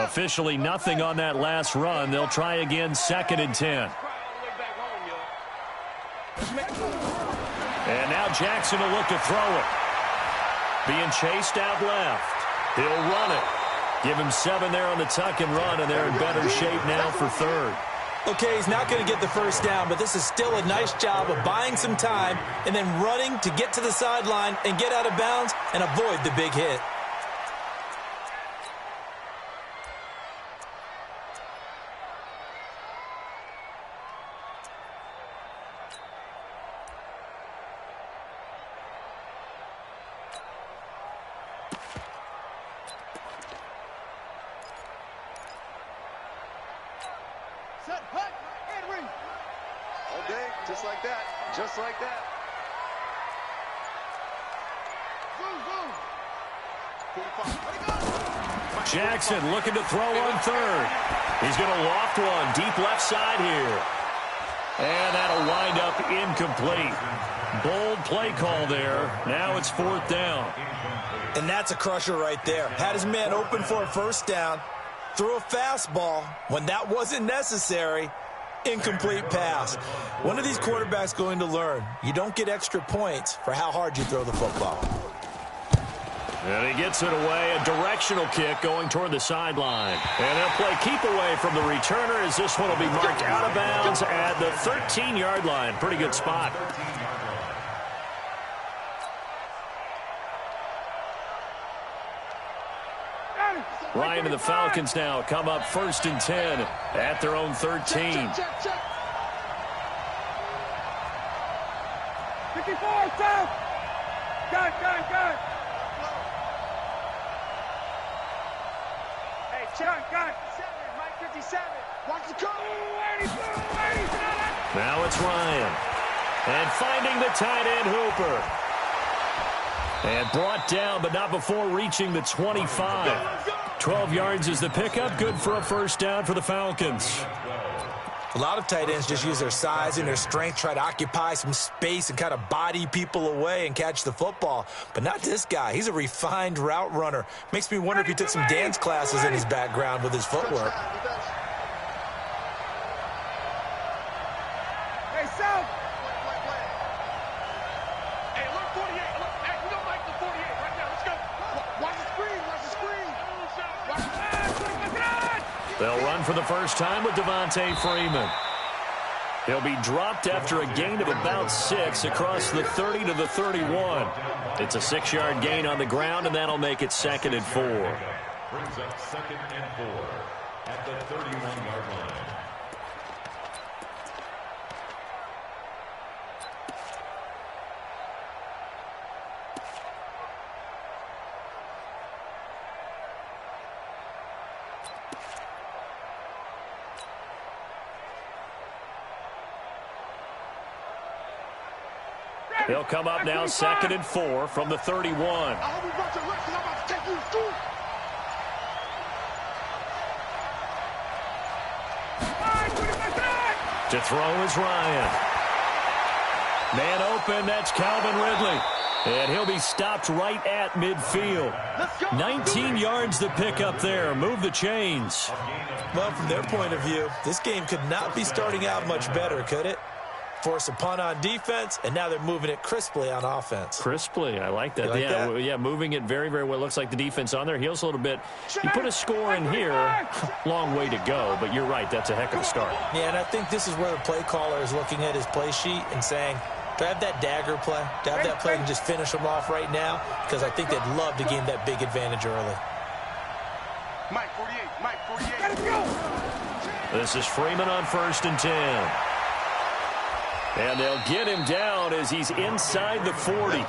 Officially nothing on that last run. They'll try again, 2nd and 10. And now Jackson will look to throw it. Being chased out left. He'll run it. Give him 7 there on the tuck and run, and they're in better shape now for 3rd. Okay, he's not going to get the first down, but this is still a nice job of buying some time and then running to get to the sideline and get out of bounds and avoid the big hit. Just like that. Just like that. Jackson looking to throw on 3rd. He's going to loft one deep left side here. And that'll wind up incomplete. Bold play call there. Now it's 4th down. And that's a crusher right there. Had his man open for a first down. Threw a fastball when that wasn't necessary. Incomplete pass. One of these quarterbacks going to learn. You don't get extra points for how hard you throw the football. And he gets it away. A directional kick going toward the sideline. And they'll play keep away from the returner as this one will be marked out of bounds at the 13-yard line. Pretty good spot. Ryan and the Falcons now come up 1st and 10 at their own 13. 54, south. Gun. Hey, gun. 7, Mike 57. Watch the call. Now it's Ryan. And finding the tight end Hooper. And brought down, but not before reaching the 25. 12 yards is the pickup. Good for a first down for the Falcons. A lot of tight ends just use their size and their strength, try to occupy some space and kind of body people away and catch the football. But not this guy. He's a refined route runner. Makes me wonder if he took some dance classes in his background with his footwork. Hey, South. Hey, look, 48. Look, hey, we don't like the 48 right now. Let's go. Watch the screen. They'll run for the first time with Devontae Freeman. He'll be dropped after a gain of about 6 across the 30 to the 31. It's a 6-yard gain on the ground, and that'll make it 2nd and 4. Brings up 2nd and 4 at the 31-yard line. They'll come up now 2nd and 4 from the 31. To throw is Ryan. Man open, that's Calvin Ridley. And he'll be stopped right at midfield. 19 yards to pick up there. Move the chains. Well, from their point of view, this game could not be starting out much better, could it? Force a punt on defense, and now they're moving it crisply on offense. Crisply, I like that. Yeah, moving it very, very well. Looks like the defense on their heels a little bit. You put a score in here, long way to go, but you're right, that's a heck of a start. Yeah, and I think this is where the play caller is looking at his play sheet and saying, do I have that dagger play? Do I have that play and just finish them off right now? Because I think they'd love to gain that big advantage early. Mike 48. Let's go. This is Freeman on 1st and 10. And they'll get him down as he's inside the 40.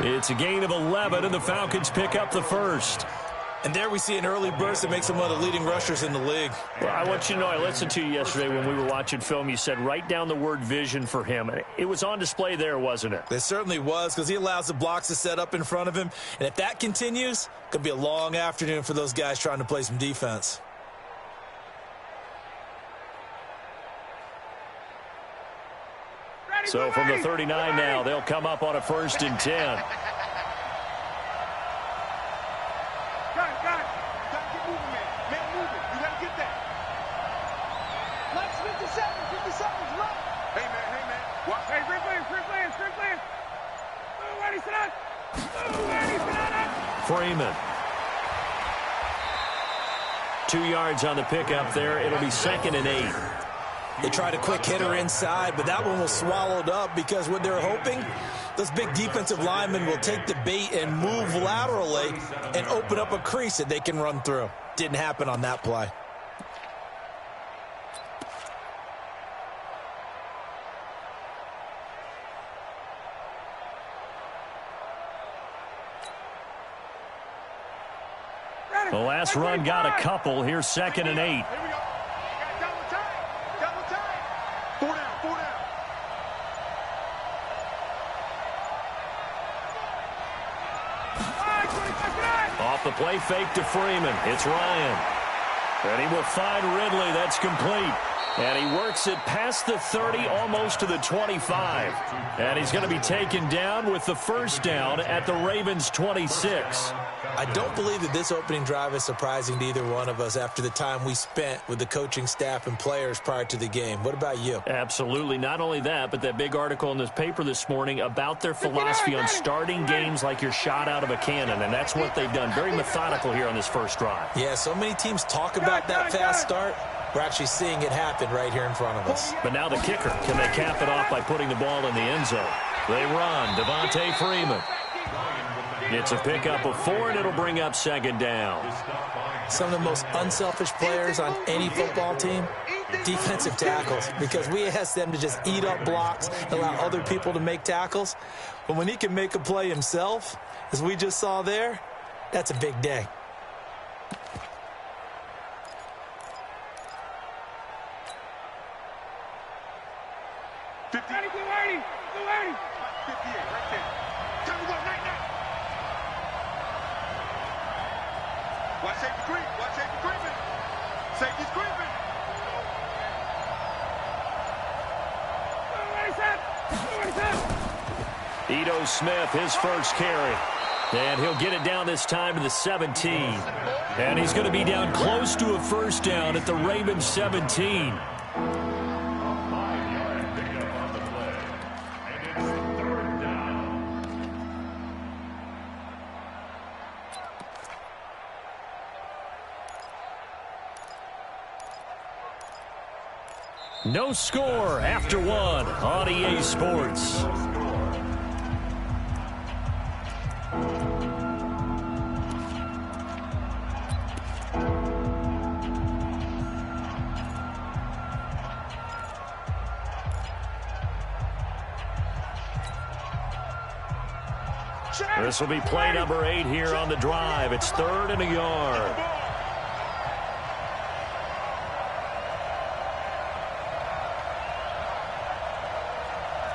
It's a gain of 11, and the Falcons pick up the first. And there we see an early burst that makes him one of the leading rushers in the league. Well, I want you to know, I listened to you yesterday when we were watching film. You said write down the word vision for him. It was on display there, wasn't it? It certainly was, because he allows the blocks to set up in front of him. And if that continues, it could be a long afternoon for those guys trying to play some defense. So from the 39 now, they'll come up on a 1st and 10. Hey, man. What? Hey, free players. Move, ready, sit up. Freeman. 2 yards on the pickup there. It'll be 2nd and 8. They tried a quick hitter inside, but that one was swallowed up because what they're hoping, those big defensive linemen will take the bait and move laterally and open up a crease that they can run through. Didn't happen on that play. The last run got a couple. Here's 2nd and 8. Here we go. Got double time. 4 down. Off the play fake to Freeman. It's Ryan. And he will find Ridley. That's complete. And he works it past the 30, almost to the 25. And he's going to be taken down with the first down at the Ravens' 26. I don't believe that this opening drive is surprising to either one of us after the time we spent with the coaching staff and players prior to the game. What about you? Absolutely. Not only that, but that big article in this paper this morning about their philosophy on starting games like you're shot out of a cannon, and that's what they've done. Very methodical here on this first drive. Yeah, so many teams talk about that fast start. We're actually seeing it happen right here in front of us. But now the kicker. Can they cap it off by putting the ball in the end zone? They run. Devontae Freeman. It's a pickup of 4, and it'll bring up 2nd down. Some of the most unselfish players on any football team, defensive tackles, because we ask them to just eat up blocks, allow other people to make tackles. But when he can make a play himself, as we just saw there, that's a big day. Ready, Blue 80. 58, right there. Time to go, night. Watch safety creeping. Safety's creeping. Ito Smith, his first carry. And he'll get it down this time to the 17. And he's going to be down close to a first down at the Ravens 17. No score after 1 on EA Sports. This will be play number 8 here on the drive. It's 3rd and a yard.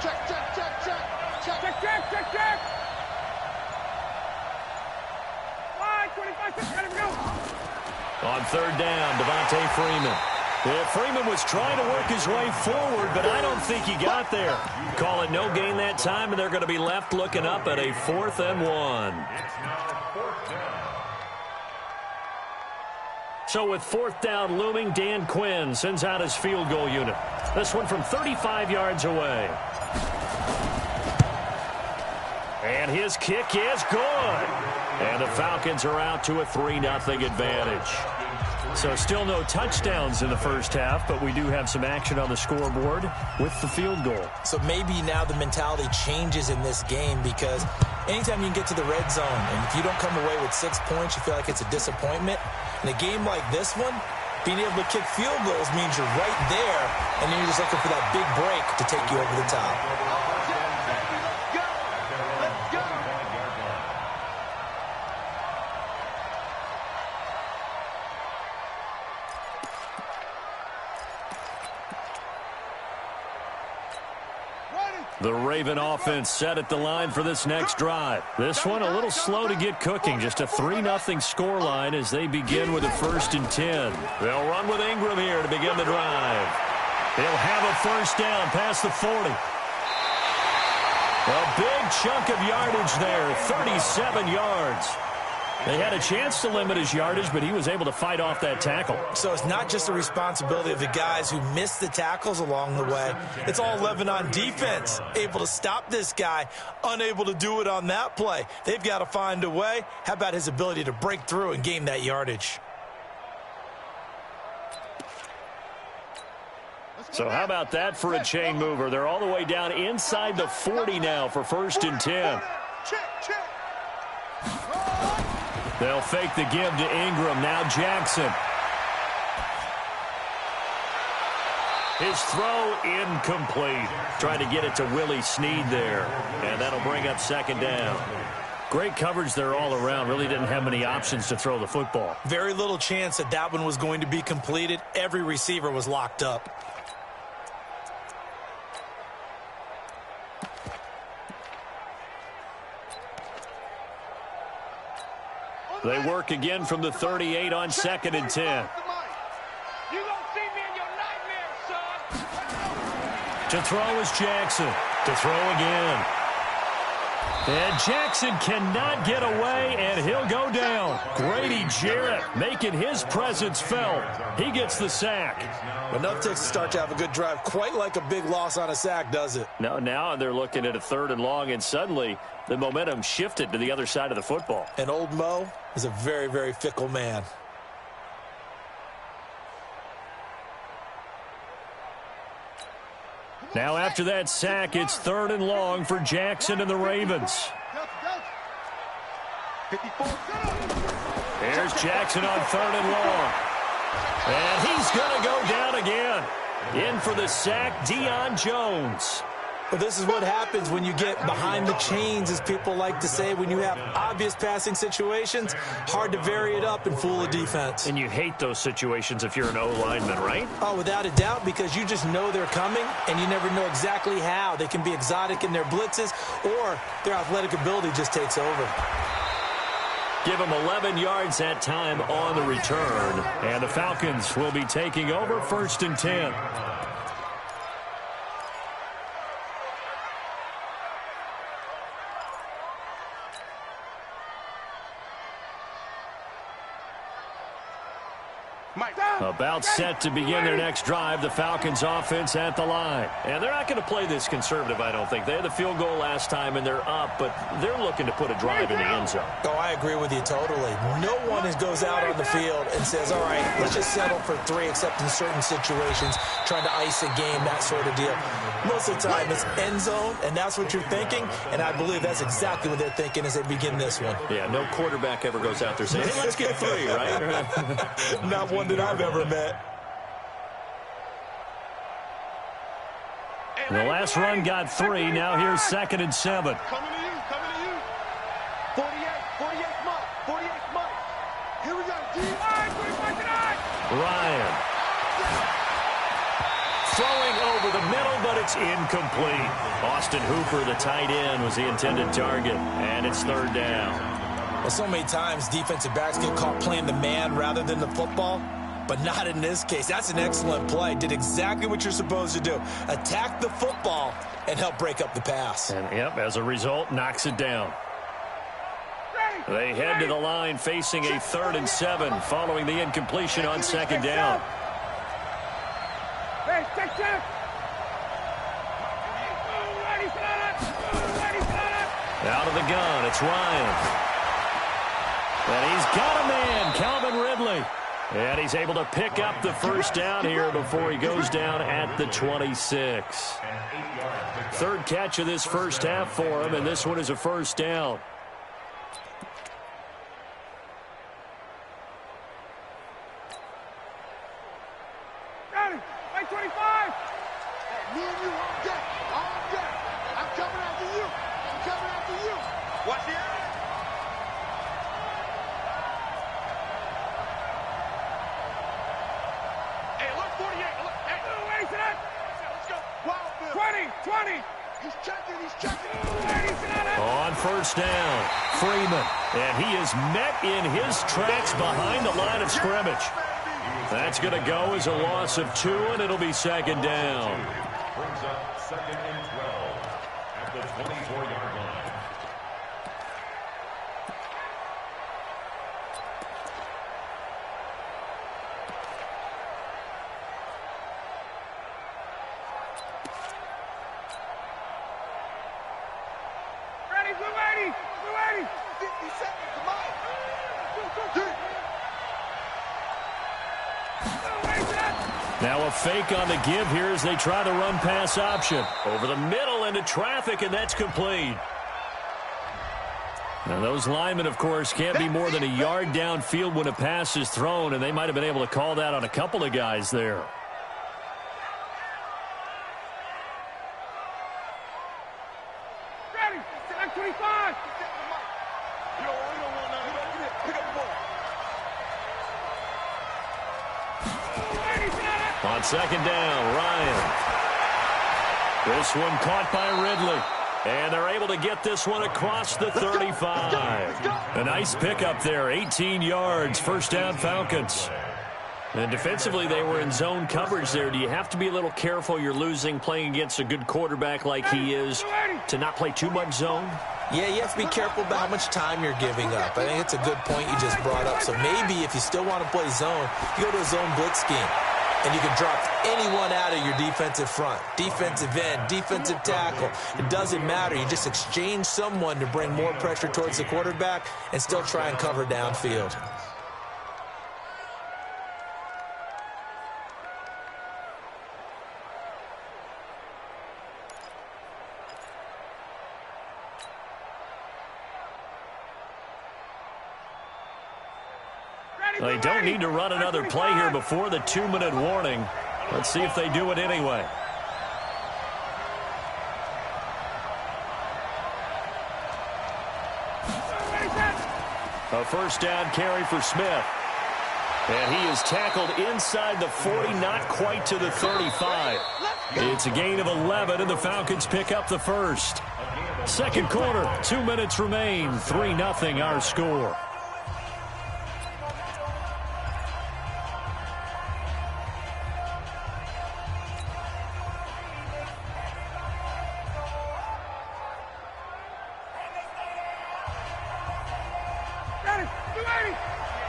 Check. 25, ready to go. On 3rd down, Devontae Freeman. Yeah, Freeman was trying to work his way forward, but I don't think he got there. Call it no gain that time, and they're going to be left looking up at a 4th and 1. So with 4th down looming, Dan Quinn sends out his field goal unit. This one from 35 yards away. And his kick is good. And the Falcons are out to a 3-0 advantage. So still no touchdowns in the first half, but we do have some action on the scoreboard with the field goal. So maybe now the mentality changes in this game, because anytime you can get to the red zone, and if you don't come away with 6 points, you feel like it's a disappointment. In a game like this one, being able to kick field goals means you're right there, and then you're just looking for that big break to take you over the top. The Raven offense set at the line for this next drive. This one a little slow to get cooking. Just a 3-0 scoreline as they begin with a 1st and 10. They'll run with Ingram here to begin the drive. They'll have a first down past the 40. A big chunk of yardage there, 37 yards. They had a chance to limit his yardage, but he was able to fight off that tackle. So it's not just the responsibility of the guys who missed the tackles along the way. It's all 11 on defense, able to stop this guy, unable to do it on that play. They've got to find a way. How about his ability to break through and gain that yardage? So how about that for a chain mover? They're all the way down inside the 40 now for 1st and 10. They'll fake the give to Ingram. Now Jackson. His throw incomplete. Trying to get it to Willie Snead there. And that'll bring up 2nd down. Great coverage there all around. Really didn't have many options to throw the football. Very little chance that that one was going to be completed. Every receiver was locked up. They work again from the 38 on 2nd and 10. You gonna see me in your nightmares, son. To throw is Jackson. To throw again. And Jackson cannot get away, and he'll go down. Grady Jarrett making his presence felt. He gets the sack. Enough takes to start to have a good drive. Quite like a big loss on a sack, does it? Now they're looking at a 3rd and long, and suddenly the momentum shifted to the other side of the football. And old Mo is a very, very fickle man. Now after that sack, it's 3rd and long for Jackson and the Ravens. Here's Jackson on 3rd and long. And he's going to go down again. In for the sack, Deion Jones. Well, this is what happens when you get behind the chains, as people like to say. When you have obvious passing situations, hard to vary it up and fool a defense. And you hate those situations if you're an O-lineman, right? Oh, without a doubt, because you just know they're coming, and you never know exactly how. They can be exotic in their blitzes, or their athletic ability just takes over. Give them 11 yards that time on the return. And the Falcons will be taking over 1st and 10. About set to begin their next drive, the Falcons offense at the line. And they're not going to play this conservative, I don't think. They had the field goal last time, and they're up, but they're looking to put a drive in the end zone. Oh, I agree with you totally. No one goes out on the field and says, all right, let's just settle for 3, except in certain situations, trying to ice a game, that sort of deal. Most of the time, it's end zone, and that's what you're thinking, and I believe that's exactly what they're thinking as they begin this one. Yeah, no quarterback ever goes out there saying, hey, let's get 3, right? Not one that I've ever met. The last run got 3. Now here's 2nd and 7. Coming to you, coming to you. 48 Mike, 48 Mike. Here we go, D. Ryan. Throwing over the middle, but it's incomplete. Austin Hooper, the tight end, was the intended target, and it's 3rd down. Well, so many times defensive backs get caught playing the man rather than the football, but not in this case. That's an excellent play. Did exactly what you're supposed to do. Attack the football and help break up the pass. And, yep, as a result, knocks it down. They head to the line facing a 3rd and 7 following the incompletion on 2nd down. Hey, check. Out of the gun, it's Ryan. And he's got a man, Calvin Ridley. And he's able to pick up the 1st down here before he goes down at the 26. 3rd catch of this 1st half for him, and this one is a 1st down. Got him. 25. Me and you on deck. On deck. I'm coming after you. Watch the eye. Hey, look, 48. Look, hey, wait a second. Let's go. Wild 20. He's checking. On 1st down, Freeman. And he is met in his tracks behind the line of scrimmage. That's going to go as a loss of 2, and it'll be 2nd down. Brings up 2nd and 12 at the 24-yard line. 50 seconds. Come on. Now a fake on the give here as they try the run-pass option. Over the middle into traffic, and that's complete. Now those linemen, of course, can't be more than a yard downfield when a pass is thrown, and they might have been able to call that on a couple of guys there. Ready. Select 25. You don't want nothing. Pick up the ball. On second down, Ryan. This one caught by Ridley. And they're able to get this one across the 35. A nice pickup there, 18 yards, first down Falcons. And defensively, they were in zone coverage there. Do you have to be a little careful you're losing playing against a good quarterback like he is to not play too much zone? Yeah, you have to be careful about how much time you're giving up. I think it's a good point you just brought up. So maybe if you still want to play zone, you go to a zone blitz scheme. And you can drop anyone out of your defensive front. Defensive end, defensive tackle. It doesn't matter. You just exchange someone to bring more pressure towards the quarterback and still try and cover downfield. They don't need to run another play here before the 2-minute warning. Let's see if they do it anyway. A first down carry for Smith. And he is tackled inside the 40, not quite to the 35. It's a gain of 11, and the Falcons pick up the first. Second quarter, 2 minutes remain, 3-0 our score.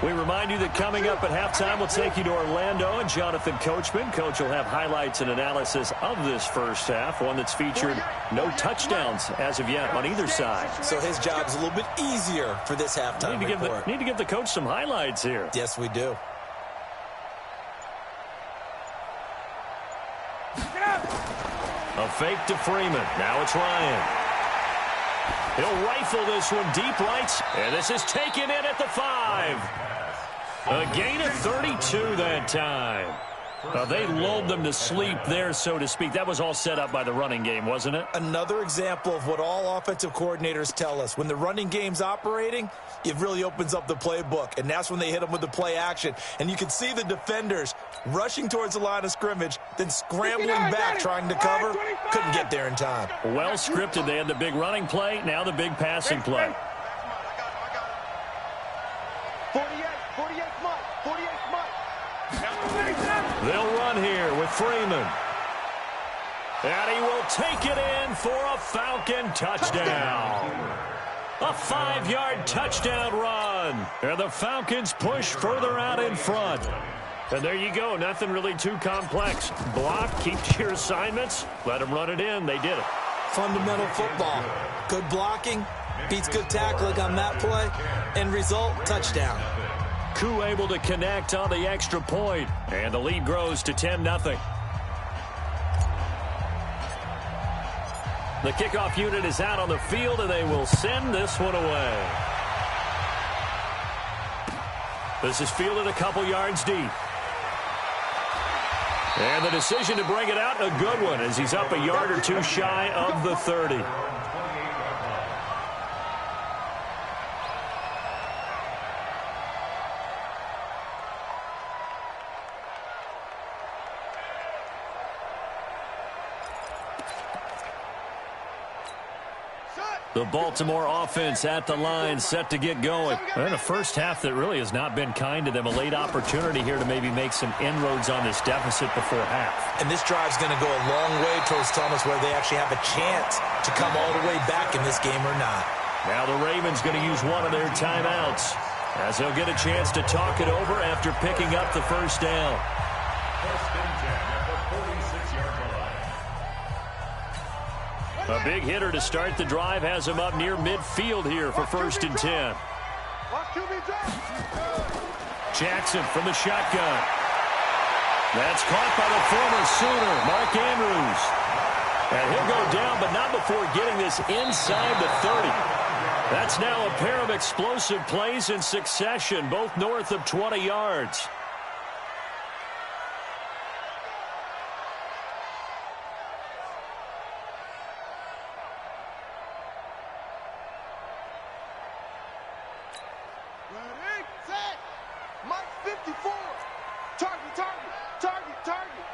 We remind you that coming up at halftime, we'll take you to Orlando and Jonathan Coachman. Coach will have highlights and analysis of this first half, one that's featured no touchdowns as of yet on either side. So his job's a little bit easier for this halftime report. Need to give the coach some highlights here. Yes, we do. A fake to Freeman. Now it's Ryan. He'll rifle this one deep right, and this is taken in at the 5. A gain of 32 that time. They lulled them to sleep there, so to speak. That was all set up by the running game, wasn't it? Another example of what all offensive coordinators tell us. When the running game's operating, it really opens up the playbook, and that's when they hit them with the play action. And you can see the defenders rushing towards the line of scrimmage, then scrambling back trying to cover. Couldn't get there in time. Well scripted. They had the big running play, now the big passing play. 48 Mike. They'll run here with Freeman. And he will take it in for a Falcon touchdown. A 5-yard touchdown run. And the Falcons push further out in front. And there you go. Nothing really too complex. Block, keep to your assignments, let them run it in. They did it. Fundamental football. Good blocking beats good tackling on that play. End result, touchdown. Koo able to connect on the extra point, and the lead grows to 10-0. The kickoff unit is out on the field, and they will send this one away. This is fielded a couple yards deep. And the decision to bring it out, a good one, as he's up a yard or two shy of the 30. The Baltimore offense at the line, set to get going. And a first half that really has not been kind to them. A late opportunity here to maybe make some inroads on this deficit before half. And this drive's going to go a long way towards telling us whether they actually have a chance to come all the way back in this game or not. Now the Ravens going to use one of their timeouts, as they'll get a chance to talk it over after picking up the first down. First and 10 at the 46-yard line. A big hitter to start the drive has him up near midfield here for 1st and 10. Jackson from the shotgun. That's caught by the former Sooner, Mark Andrews. And he'll go down, but not before getting this inside the 30. That's now a pair of explosive plays in succession, both north of 20 yards. Ready, set, Mike 54. Target, target, target, target.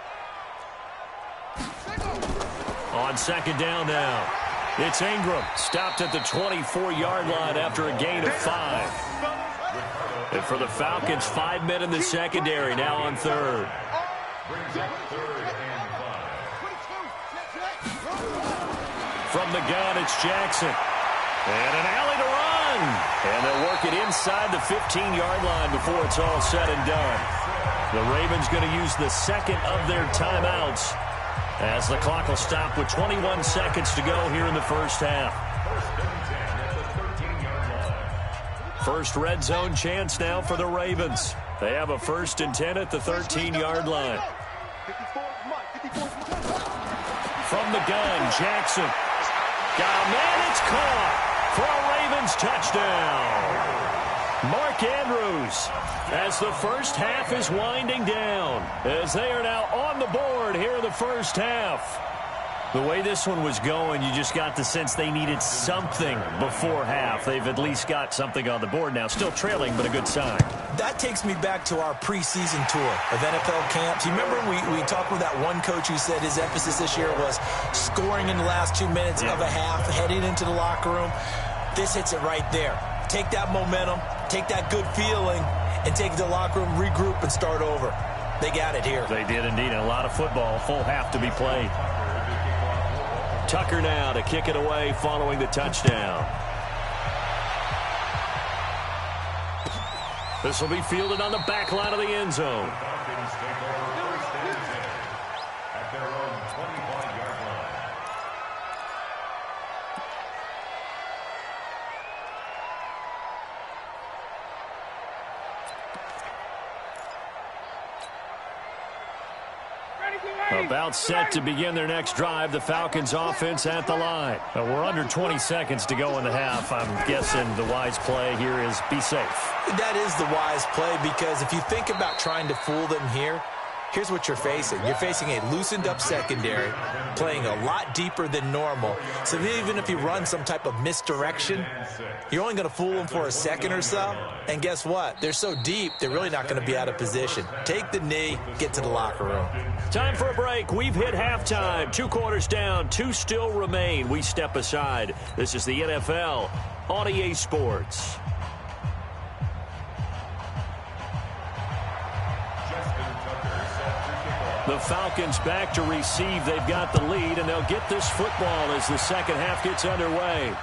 On 2nd down now. It's Ingram, stopped at the 24-yard line after a gain of 5. And for the Falcons, 5 men in the secondary now on 3rd. From the gun, it's Jackson. And an alley to run. And they'll work it inside the 15-yard line before it's all said and done. The Ravens going to use the second of their timeouts as the clock will stop with 21 seconds to go here in the first half. First red zone chance now for the Ravens. They have a 1st and 10 at the 13-yard line. From the gun, Jackson. Got a man, it's caught for a Ravens touchdown. Mark Andrews, as the first half is winding down, as they are now on the board here in the first half. The way this one was going, you just got the sense they needed something before half. They've at least got something on the board now. Still trailing, but a good sign. That takes me back to our preseason tour of NFL camps. You remember we talked with that one coach who said his emphasis this year was scoring in the last 2 minutes of a half, heading into the locker room. This hits it right there. Take that momentum, take that good feeling, and take it to the locker room, regroup, and start over. They got it here. They did indeed. A lot of football, full half to be played. Tucker now to kick it away following the touchdown. This will be fielded on the back line of the end zone. About set to begin their next drive, the Falcons offense at the line. We're under 20 seconds to go in the half. I'm guessing the wise play here is be safe. That is the wise play, because if you think about trying to fool them here, here's what you're facing. You're facing a loosened up secondary, playing a lot deeper than normal. So even if you run some type of misdirection, you're only going to fool them for a second or so. And guess what? They're so deep, they're really not going to be out of position. Take the knee, get to the locker room. Time for a break. We've hit halftime. 2 quarters down, 2 still remain. We step aside. This is the NFL on EA Sports. The Falcons back to receive. They've got the lead, and they'll get this football as the second half gets underway.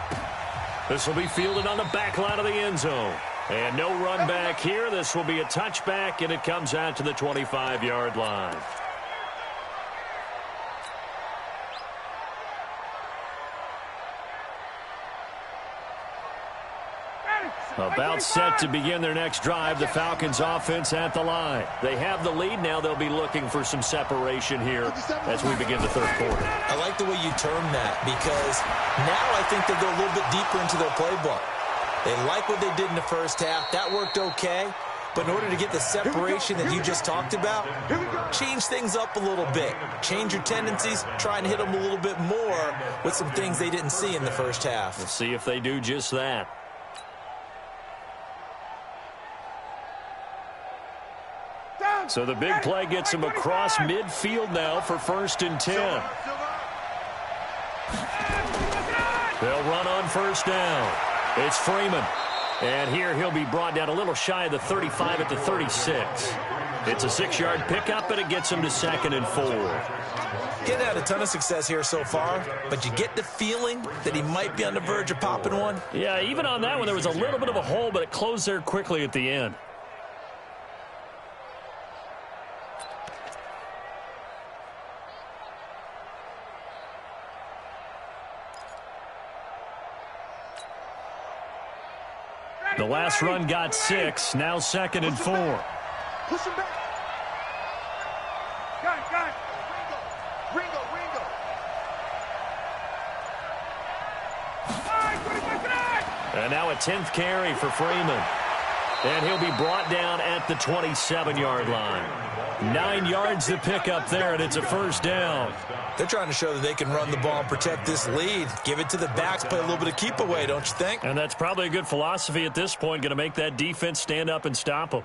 This will be fielded on the back line of the end zone. And no run back here. This will be a touchback, and it comes out to the 25-yard line. About set to begin their next drive, the Falcons offense at the line. They have the lead. Now they'll be looking for some separation here as we begin the third quarter. I like the way you term that, because now I think they'll go a little bit deeper into their playbook. They like what they did in the first half. That worked okay. But in order to get the separation that you just talked about, change things up a little bit. Change your tendencies. Try and hit them a little bit more with some things they didn't see in the first half. We'll see if they do just that. So the big play gets him across midfield now for 1st and 10. They'll run on 1st down. It's Freeman. And here he'll be brought down a little shy of the 35 at the 36. It's a 6-yard pickup, and it gets him to 2nd and 4. Getting had a ton of success here so far, but you get the feeling that he might be on the verge of popping one. Yeah, even on that one, there was a little bit of a hole, but it closed there quickly at the end. The last run got 6, now 2nd and 4. Push him back. Got it. Ringo. And now a 10th carry for Freeman. And he'll be brought down at the 27-yard line. 9 yards to pick up there, and it's a first down. They're trying to show that they can run the ball and protect this lead. Give it to the backs, play a little bit of keep away, don't you think? And that's probably a good philosophy at this point, going to make that defense stand up and stop them.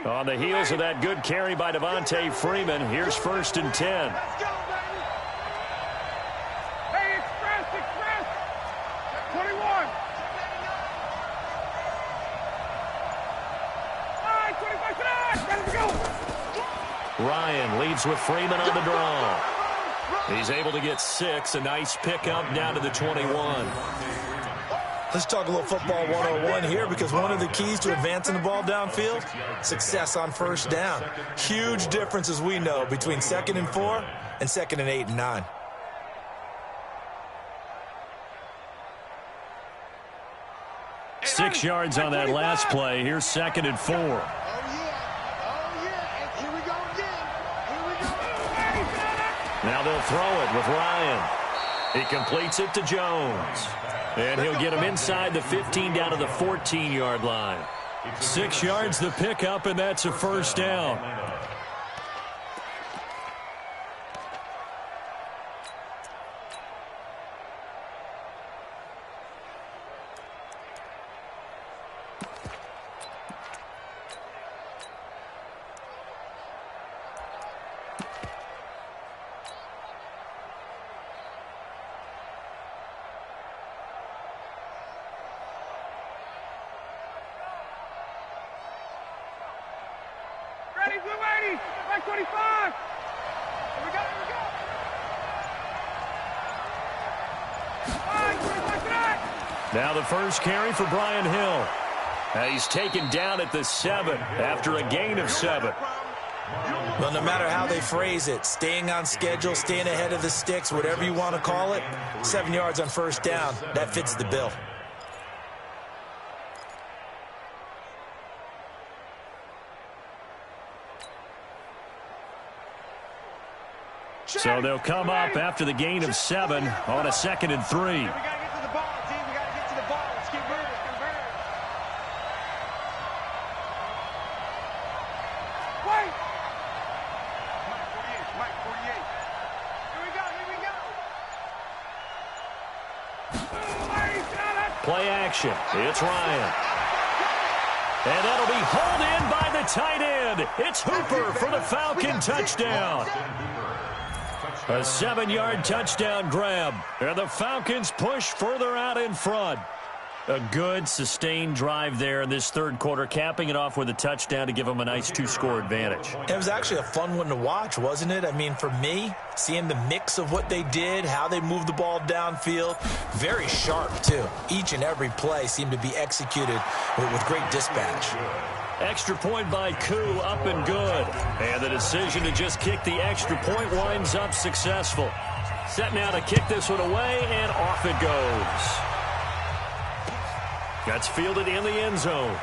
On the heels of that good carry by Devontae Freeman, here's 1st and 10. Let's go, baby. Hey, express. 21. All right, 25 tonight. Let's go. Ryan leads with Freeman on the draw. He's able to get 6, a nice pickup down to the 21. Let's talk a little football 101 here, because one of the keys to advancing the ball downfield, success on first down. Huge difference, as we know, between 2nd and 4 and 2nd and 8 and 9. Six yards on that last play. Here's 2nd and 4. Oh, yeah. And here we go again. Now they'll throw it with Ryan. He completes it to Jones. And he'll get him inside the 15 down to the 14-yard line. 6 yards the pickup, and that's a first down. Ready, blue 80, like 25. Here we go. All right, 25 tonight. Now the first carry for Brian Hill. He's taken down at the 7 after a gain of 7. Well, no matter how they phrase it, staying on schedule, staying ahead of the sticks, whatever you want to call it, 7 yards on first down, that fits the bill. So they'll come up after the gain of 7 on a 2nd and 3. We got to get to the ball, team. We got to get to the ball. Let's keep moving. Wait. Mike 48. Here we go. Play action. It's Ryan. And that'll be hauled in by the tight end. It's Hooper for the Falcon touchdown. A 7-yard touchdown grab. And the Falcons push further out in front. A good, sustained drive there in this third quarter, capping it off with a touchdown to give them a nice 2-score advantage. It was actually a fun one to watch, wasn't it? I mean, for me, seeing the mix of what they did, how they moved the ball downfield, very sharp, too. Each and every play seemed to be executed with great dispatch. Extra point by Koo, up and good. And the decision to just kick the extra point winds up successful. Set now to kick this one away, and off it goes. That's fielded in the end zone.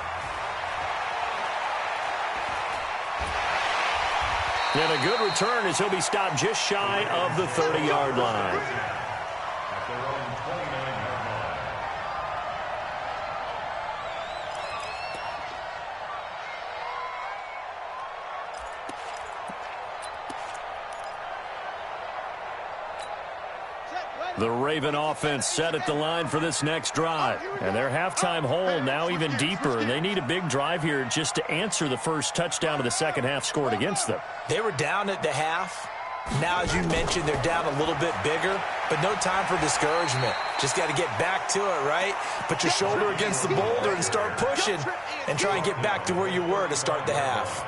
And a good return as he'll be stopped just shy of the 30-yard line. The Raven offense set at the line for this next drive. And their halftime hole now even deeper. They need a big drive here just to answer the first touchdown of the second half scored against them. They were down at the half. Now, as you mentioned, they're down a little bit bigger, but no time for discouragement. Just got to get back to it, right? Put your shoulder against the boulder and start pushing and try and get back to where you were to start the half.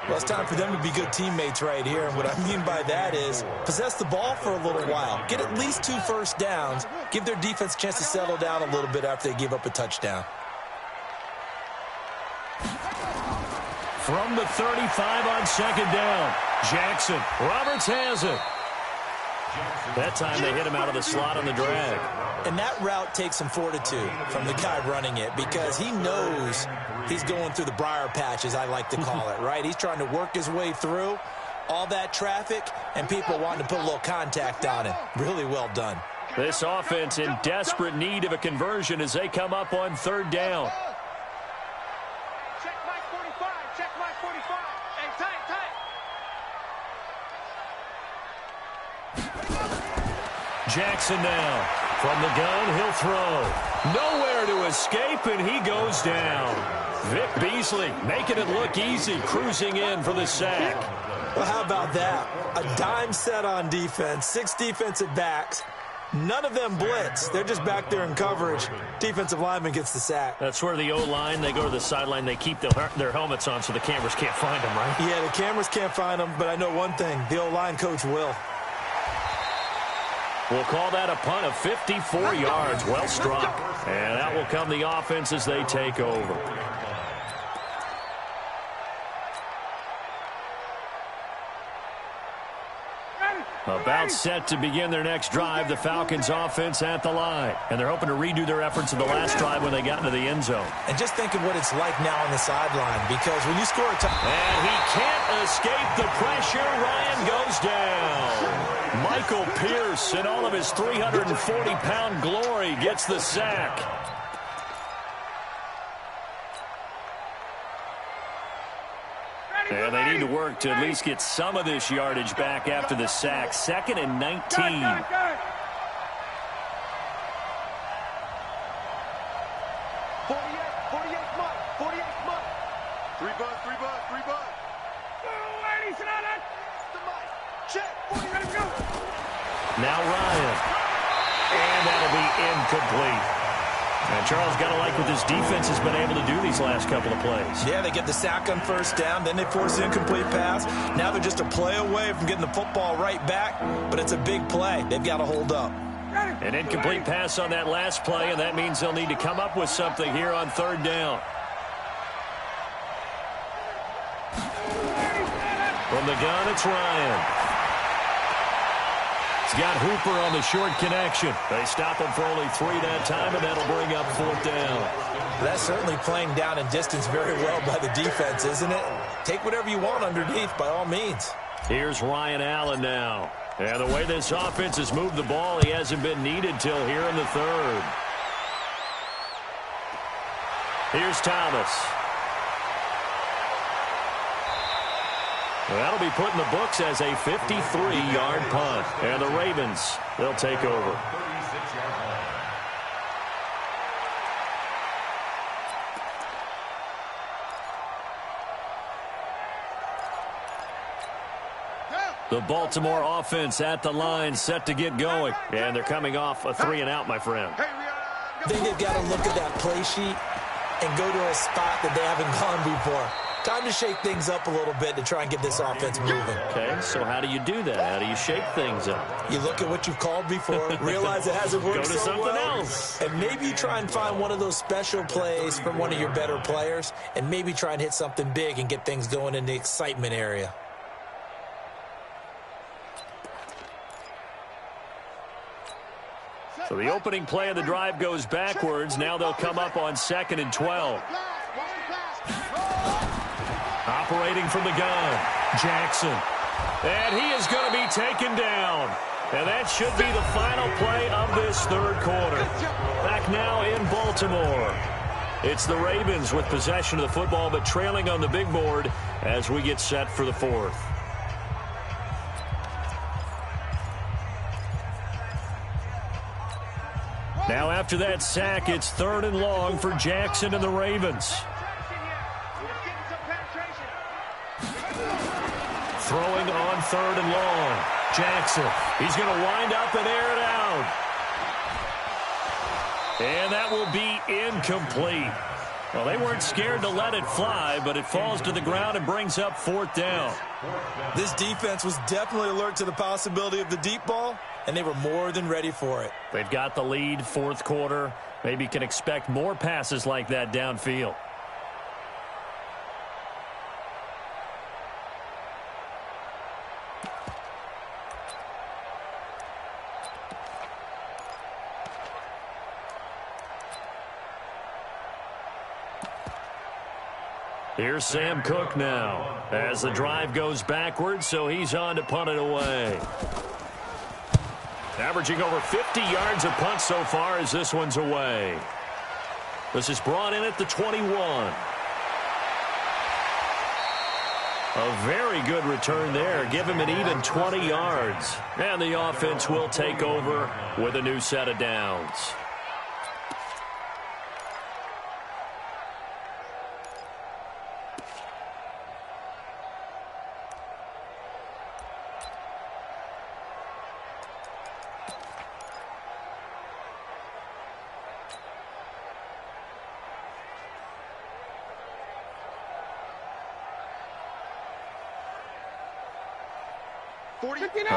Well, it's time for them to be good teammates right here. And what I mean by that is possess the ball for a little while. Get at least 2 first downs. Give their defense a chance to settle down a little bit after they give up a touchdown. From the 35 on second down, Jackson. Roberts has it. That time they hit him out of the slot on the drag. And that route takes some fortitude from the guy running it because he knows he's going through the briar patch, as I like to call it, right? He's trying to work his way through all that traffic and people wanting to put a little contact on him. Really well done. This offense in desperate need of a conversion as they come up on third down. Check my 45. Check my 45. Hey, tight. Jackson now. From the gun, he'll throw. Nowhere to escape, and he goes down. Vic Beasley making it look easy, cruising in for the sack. Well, how about that? A dime set on defense, 6 defensive backs. None of them blitz. They're just back there in coverage. Defensive lineman gets the sack. That's where the O-line, they go to the sideline, they keep their helmets on so the cameras can't find them, right? Yeah, the cameras can't find them, but I know one thing. The O-line coach will. We'll call that a punt of 54 yards. Well struck. And out will come the offense as they take over. About set to begin their next drive, the Falcons offense at the line. And they're hoping to redo their efforts of the last drive when they got into the end zone. And just think of what it's like now on the sideline, because when you score a touchdown... And he can't escape the pressure. Ryan goes down. Michael Pierce, in all of his 340-pound glory, gets the sack. And they need to work to at least get some of this yardage back after the sack. 2nd and 19. 48 month. 48 month. 3 butt. Check. Now Ryan. And that'll be incomplete. And Charles, got to like what this defense has been able to do these last couple of plays. Yeah, they get the sack on first down, then they force an incomplete pass. Now they're just a play away from getting the football right back, but it's a big play. They've got to hold up. An incomplete pass on that last play, and that means they'll need to come up with something here on third down. From the gun, it's Ryan. He's got Hooper on the short connection. They stop him for only 3 that time, and that'll bring up 4th down. That's certainly playing down in distance very well by the defense, isn't it? Take whatever you want underneath, by all means. Here's Ryan Allen now. And the way this offense has moved the ball, he hasn't been needed till here in the 3rd. Here's Thomas. Well, that'll be put in the books as a 53-yard punt. And the Ravens, they'll take over. The Baltimore offense at the line, set to get going. And they're coming off a 3-and-out, my friend. I think they've got to look at that play sheet and go to a spot that they haven't gone before. Time to shake things up a little bit to try and get this offense moving. Okay, so how do you do that? How do you shake things up? You look at what you've called before, realize it hasn't worked Go to so something well, else. and maybe you try and find one of those special plays from one of your better players, and maybe try and hit something big and get things going in the excitement area. So the opening play of the drive goes backwards. Now they'll come up on 2nd and 12. Operating from the gun, Jackson. And he is going to be taken down. And that should be the final play of this 3rd quarter. Back now in Baltimore. It's the Ravens with possession of the football, but trailing on the big board as we get set for the 4th. Now after that sack, it's 3rd and long for Jackson and the Ravens. Throwing on 3rd and long. Jackson, he's going to wind up and air it out. And that will be incomplete. Well, they weren't scared to let it fly, but it falls to the ground and brings up 4th down. This defense was definitely alert to the possibility of the deep ball, and they were more than ready for it. They've got the lead, 4th quarter. Maybe can expect more passes like that downfield. Here's Sam Cook now as the drive goes backwards, so he's on to punt it away. Averaging over 50 yards a punt so far as this one's away. This is brought in at the 21. A very good return there. Give him an even 20 yards. And the offense will take over with a new set of downs.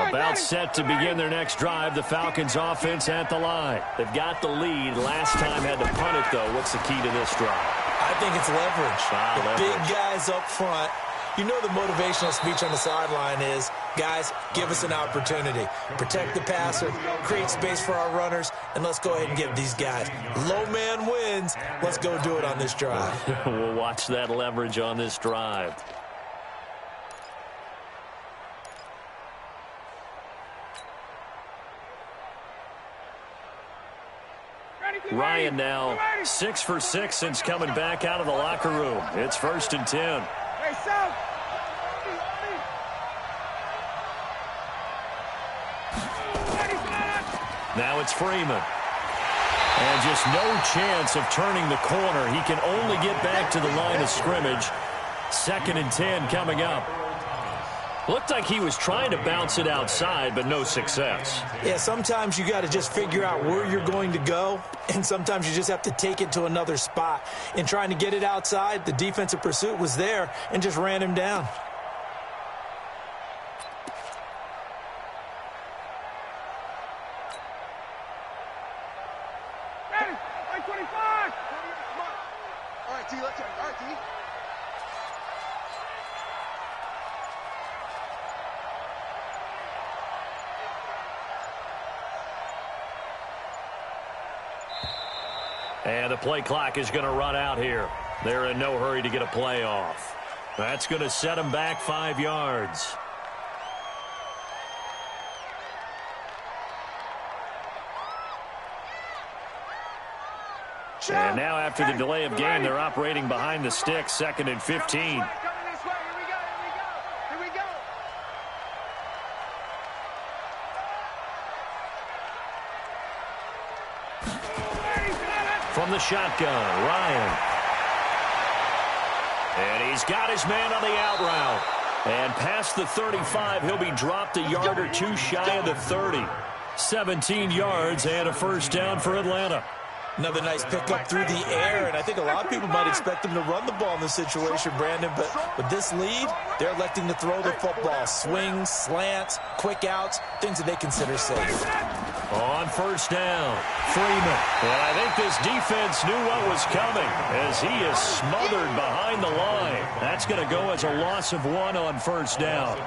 About set to begin their next drive. The Falcons offense at the line. They've got the lead. Last time had to punt it, though. What's the key to this drive? I think it's leverage. Big guys up front. You know the motivational speech on the sideline is, guys, give us an opportunity. Protect the passer, create space for our runners, and let's go ahead and give these guys. Low man wins. Let's go do it on this drive. We'll watch that leverage on this drive. Ryan now 6 for 6 since coming back out of the locker room. It's 1st and 10. Now it's Freeman. And just no chance of turning the corner. He can only get back to the line of scrimmage. 2nd and 10 coming up. Looked like he was trying to bounce it outside, but no success. Yeah, sometimes you got to just figure out where you're going to go, and sometimes you just have to take it to another spot. In trying to get it outside, the defensive pursuit was there and just ran him down. All right, T, let's go. All right, T. And the play clock is going to run out here. They're in no hurry to get a play off. That's going to set them back 5 yards. And now after the delay of game, they're operating behind the sticks, 2nd and 15. From the shotgun, Ryan. And he's got his man on the out route. And past the 35, he'll be dropped a yard or two shy of the 30. 17 yards and a 1st down for Atlanta. Another nice pickup through the air, and I think a lot of people might expect them to run the ball in this situation, Brandon, but with this lead, they're electing to throw the football. Swings, slants, quick outs, things that they consider safe. On 1st down, Freeman. And I think this defense knew what was coming as he is smothered behind the line. That's going to go as a loss of 1 on 1st down.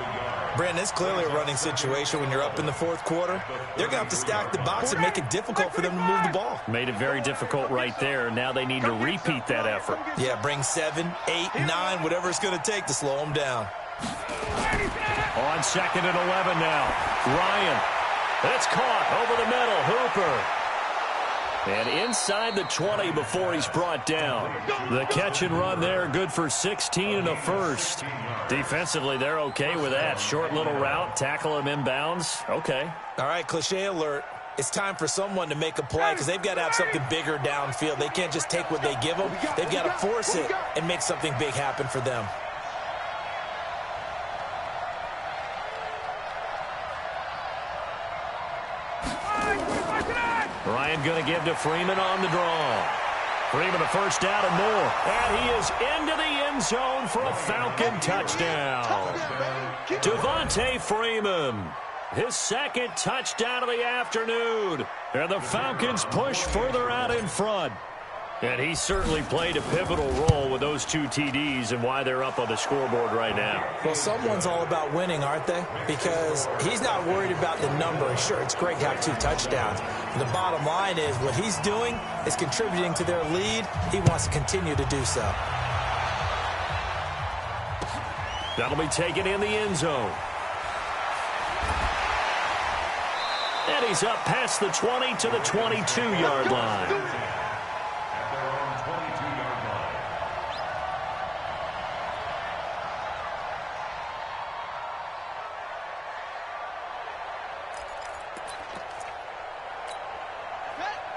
Brandon, it's clearly a running situation when you're up in the 4th quarter. They're going to have to stack the box and make it difficult for them to move the ball. Made it very difficult right there. Now they need to repeat that effort. Yeah, bring 7, 8, 9, whatever it's going to take to slow them down. On 2nd and 11 now, Ryan. It's caught over the middle, Hooper. And inside the 20 before he's brought down. The catch and run there, good for 16 and a 1st. Defensively, they're okay with that. Short little route, tackle him inbounds. Okay. All right, cliche alert. It's time for someone to make a play because they've got to have something bigger downfield. They can't just take what they give them. They've got to force it and make something big happen for them. Ryan going to give to Freeman on the draw. Freeman a first down and more. And he is into the end zone for a Falcon touchdown. Devontae Freeman, his second touchdown of the afternoon. And the Falcons push further out in front. And he certainly played a pivotal role with those 2 TDs and why they're up on the scoreboard right now. Well, someone's all about winning, aren't they? Because he's not worried about the number. Sure, it's great to have 2 touchdowns. The bottom line is what he's doing is contributing to their lead. He wants to continue to do so. That'll be taken in the end zone. And he's up past the 20 to the 22-yard line.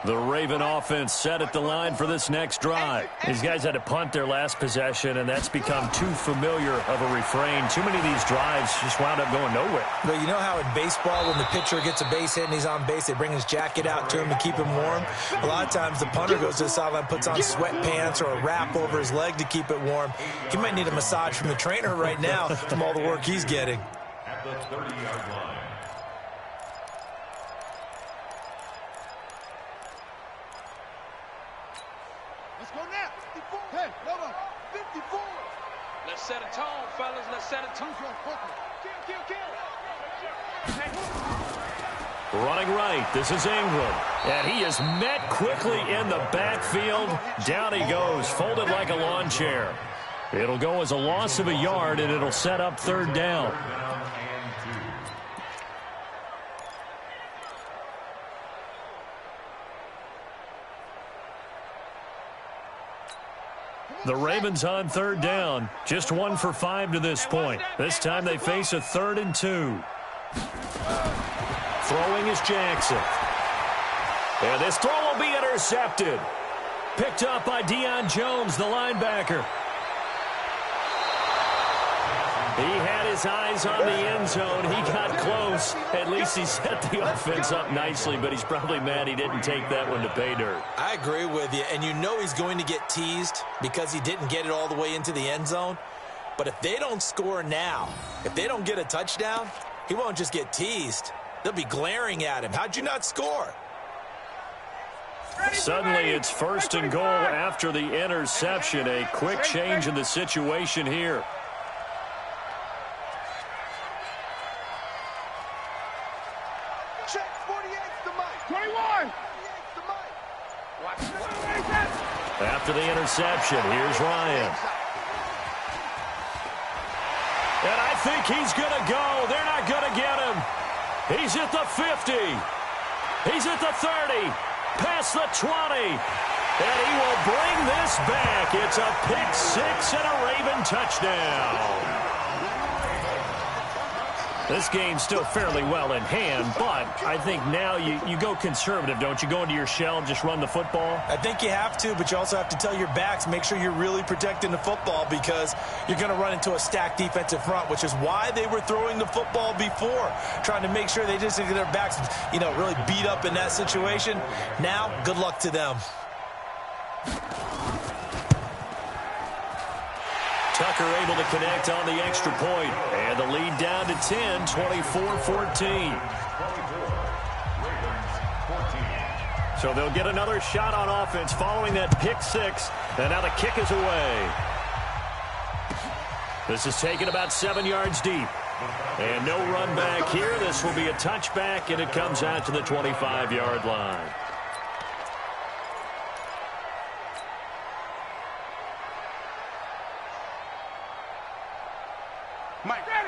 The Raven offense set at the line for this next drive. These guys had to punt their last possession, and that's become too familiar of a refrain. Too many of these drives just wound up going nowhere. But you know how in baseball, when the pitcher gets a base hit and he's on base, they bring his jacket out to him to keep him warm? A lot of times the punter goes to the sideline, puts on sweatpants or a wrap over his leg to keep it warm. He might need a massage from the trainer right now from all the work he's getting. At the 30-yard line. Let's go now. 54. Hey, hold on. 54. Let's set a tone, fellas. Let's set a tone. Kill. Running right, this is Ingram. And he is met quickly in the backfield. Down he goes, folded like a lawn chair. It'll go as a loss of a yard, and it'll set up 3rd down. The Ravens on 3rd down. Just 1 for 5 to this point. This time they face a 3rd and 2. Throwing is Jackson. And this throw will be intercepted. Picked up by Deion Jones, the linebacker. He had his eyes on the end zone. He got close. At least he set the offense up nicely, but he's probably mad he didn't take that one to pay dirt. I agree with you, and you know he's going to get teased because he didn't get it all the way into the end zone. But if they don't score now, if they don't get a touchdown, he won't just get teased. They'll be glaring at him. How'd you not score? Suddenly it's 1st and goal after the interception. A quick change in the situation here. Check 48's the mic. 21. 48's the mic. After the interception, here's Ryan. And I think he's going to go. They're not going to get him. He's at the 50. He's at the 30. Past the 20. And he will bring this back. It's a pick 6 and a Raven touchdown. This game's still fairly well in hand, but I think now you go conservative, don't you? Go into your shell and just run the football? I think you have to, but you also have to tell your backs, make sure you're really protecting the football because you're going to run into a stacked defensive front, which is why they were throwing the football before, trying to make sure they just get their backs, really beat up in that situation. Now, good luck to them. Tucker able to connect on the extra point. And the lead down to 10, 24-14. So they'll get another shot on offense following that pick 6. And now the kick is away. This is taken about 7 yards deep. And no run back here. This will be a touchback, and it comes out to the 25-yard line.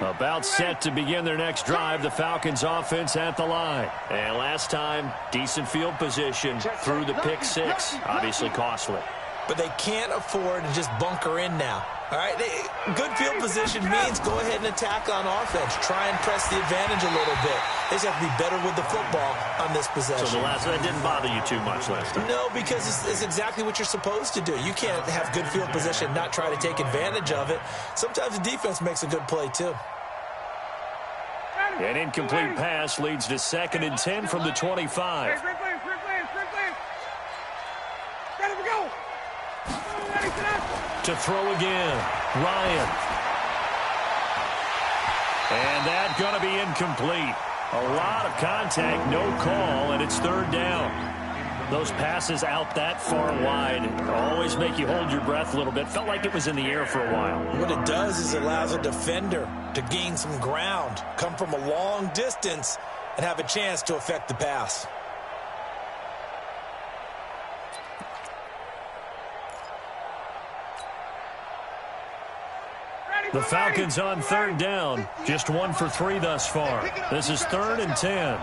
About set to begin their next drive, the Falcons offense at the line. And last time, decent field position through the pick 6. Obviously costly. But they can't afford to just bunker in now. All right, good field position means go ahead and attack on offense. Try and press the advantage a little bit. They just have to be better with the football on this possession. So that didn't bother you too much last time? No, because it's exactly what you're supposed to do. You can't have good field position and not try to take advantage of it. Sometimes the defense makes a good play, too. An incomplete pass leads to 2nd and 10 from the 25. Ready to go. To throw again, Ryan. And that's going to be incomplete. A lot of contact, no call, and it's third down. Those passes out that far wide always make you hold your breath a little bit. Felt like it was in the air for a while. What it does is it allows a defender to gain some ground, come from a long distance, and have a chance to affect the pass. The Falcons on third down. Just 1 for 3 thus far. This is 3rd and 10.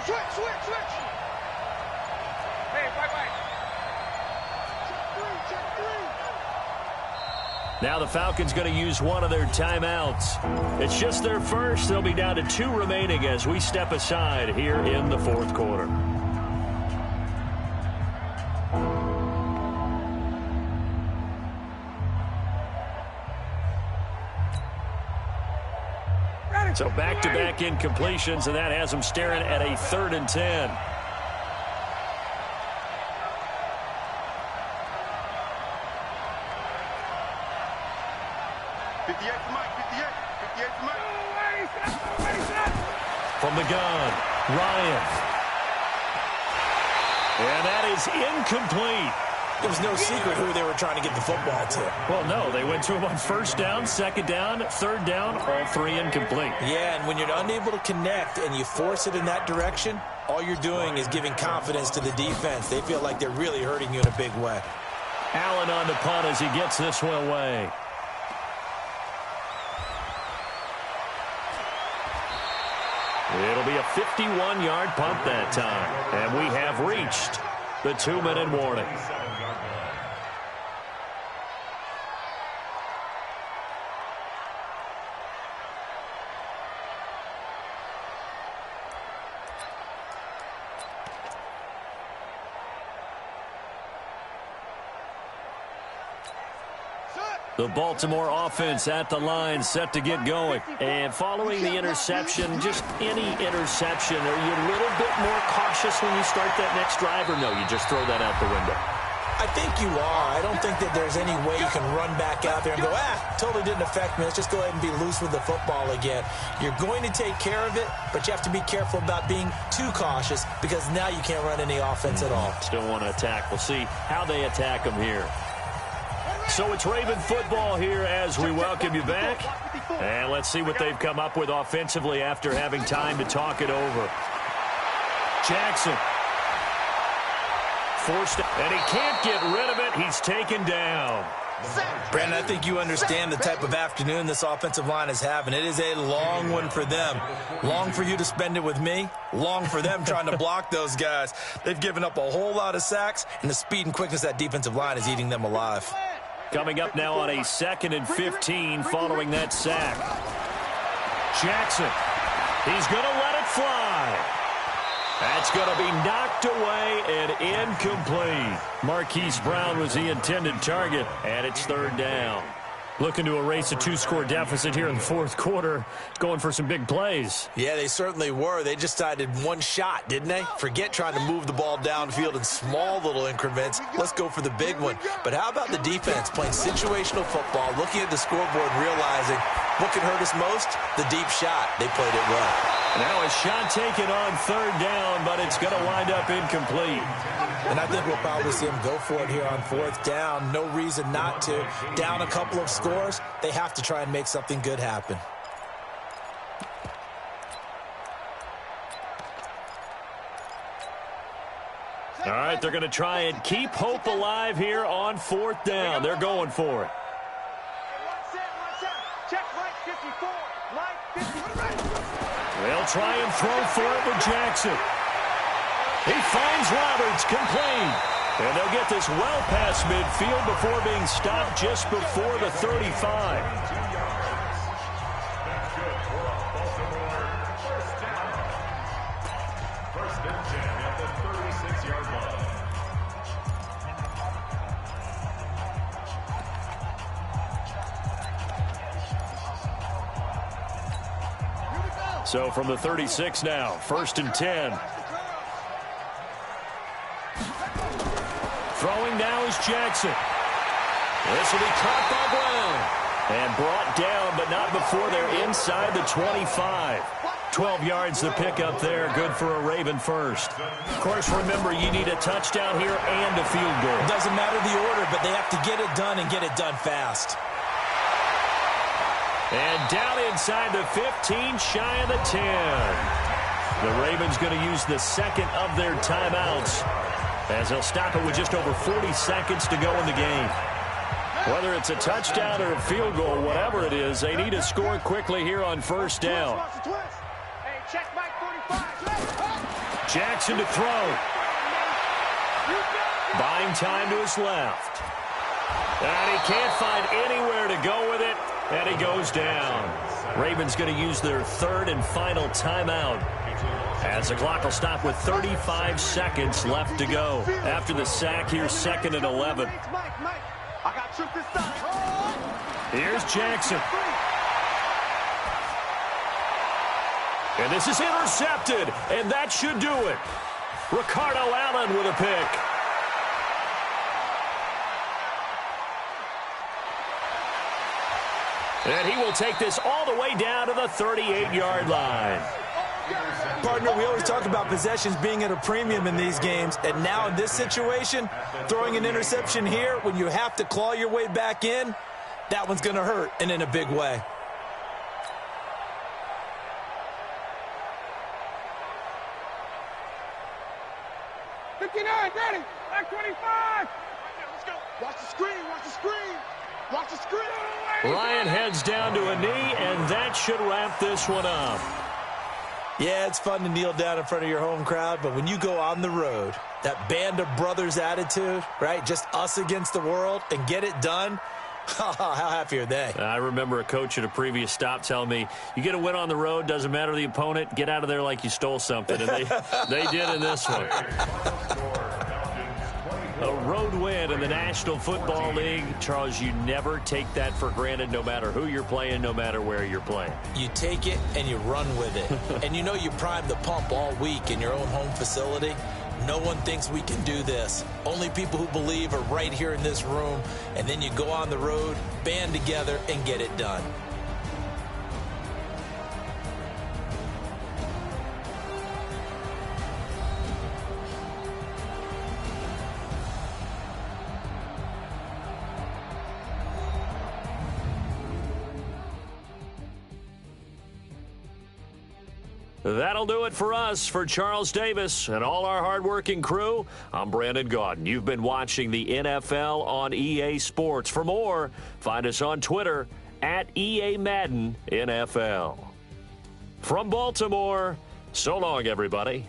Switch. Hey, right. Check three. Now the Falcons going to use one of their timeouts. It's just their first. They'll be down to 2 remaining as we step aside here in the fourth quarter. So back-to-back incompletions, and that has them staring at a 3rd and 10. From the gun, Ryan. And that is incomplete. It was no secret who they were trying to get the football to. Well, no, they went to him on 1st down, 2nd down, 3rd down, all 3 incomplete. Yeah, and when you're unable to connect and you force it in that direction, all you're doing is giving confidence to the defense. They feel like they're really hurting you in a big way. Allen on the punt as he gets this one away. It'll be a 51-yard punt that time. And we have reached the 2-minute warning. The Baltimore offense at the line, set to get going. And following the interception, just any interception, are you a little bit more cautious when you start that next drive, or no, you just throw that out the window? I think you are. I don't think that there's any way you can run back out there and go, totally didn't affect me. Let's just go ahead and be loose with the football again. You're going to take care of it, but you have to be careful about being too cautious because now you can't run any offense at all. Still want to attack. We'll see how they attack them here. So it's Raven football here as we welcome you back. And let's see what they've come up with offensively after having time to talk it over. Jackson. Forced, and he can't get rid of it. He's taken down. Brandon, I think you understand the type of afternoon this offensive line is having. It is a long one for them. Long for you to spend it with me. Long for them trying to block those guys. They've given up a whole lot of sacks, and the speed and quickness of that defensive line is eating them alive. Coming up now on a 2nd and 15 following that sack. Jackson. He's going to let it fly. That's going to be knocked away and incomplete. Marquise Brown was the intended target, and it's 3rd down. Looking to erase a 2-score deficit here in the fourth quarter. Going for some big plays. Yeah, they certainly were. They just decided one shot, didn't they? Forget trying to move the ball downfield in small little increments. Let's go for the big one. But how about the defense playing situational football, looking at the scoreboard, realizing what could hurt us most? The deep shot. They played it well. Now a shot taken on 3rd down, but it's going to wind up incomplete. And I think we'll probably see him go for it here on 4th down. No reason not to. Down a couple of scores, they have to try and make something good happen. All right, they're going to try and keep hope alive here on 4th down. They're going for it. Check right 54. Right 50. They'll try and throw for it with Jackson. He finds Roberts, complete. And they'll get this well past midfield before being stopped just before the 35. That's good for a Baltimore first down. 1st and 10 at the 36-yard line. So from the 36 now, 1st and 10. Throwing now is Jackson. This will be caught by Brown. And brought down, but not before they're inside the 25. 12 yards the pickup there. Good for a Raven first. Of course, remember, you need a touchdown here and a field goal. It doesn't matter the order, but they have to get it done and get it done fast. And down inside the 15, shy of the 10. The Ravens going to use the second of their timeouts as they'll stop it with just over 40 seconds to go in the game. Whether it's a touchdown or a field goal, whatever it is, they need to score quickly here on first down. Jackson to throw. Buying time to his left. And he can't find anywhere to go with it, and he goes down. Ravens going to use their third and final timeout as the clock will stop with 35 seconds left to go. After the sack, here's 2nd and 11. Here's Jackson. And this is intercepted, and that should do it. Ricardo Allen with a pick. And he will take this all the way down to the 38-yard line. Partner, we always talk about possessions being at a premium in these games, and now in this situation, throwing an interception here when you have to claw your way back in, that one's going to hurt, and in a big way. Ready, back 25. Let's go. Watch the screen, watch the screen. Watch the screen. Ryan heads down to a knee, and that should wrap this one up. Yeah, it's fun to kneel down in front of your home crowd, but when you go on the road, that band of brothers attitude, right, just us against the world, and get it done, how happy are they? I remember a coach at a previous stop telling me, you get a win on the road, doesn't matter the opponent, get out of there like you stole something, and they did in this one. A road win in the National Football League. Charles, you never take that for granted no matter who you're playing, no matter where you're playing. You take it and you run with it. And you know you prime the pump all week in your own home facility. No one thinks we can do this. Only people who believe are right here in this room. And then you go on the road, band together, and get it done. That'll do it for us. For Charles Davis and all our hardworking crew, I'm Brandon Gaudin. You've been watching the NFL on EA Sports. For more, find us on Twitter at EA Madden NFL. From Baltimore, so long, everybody.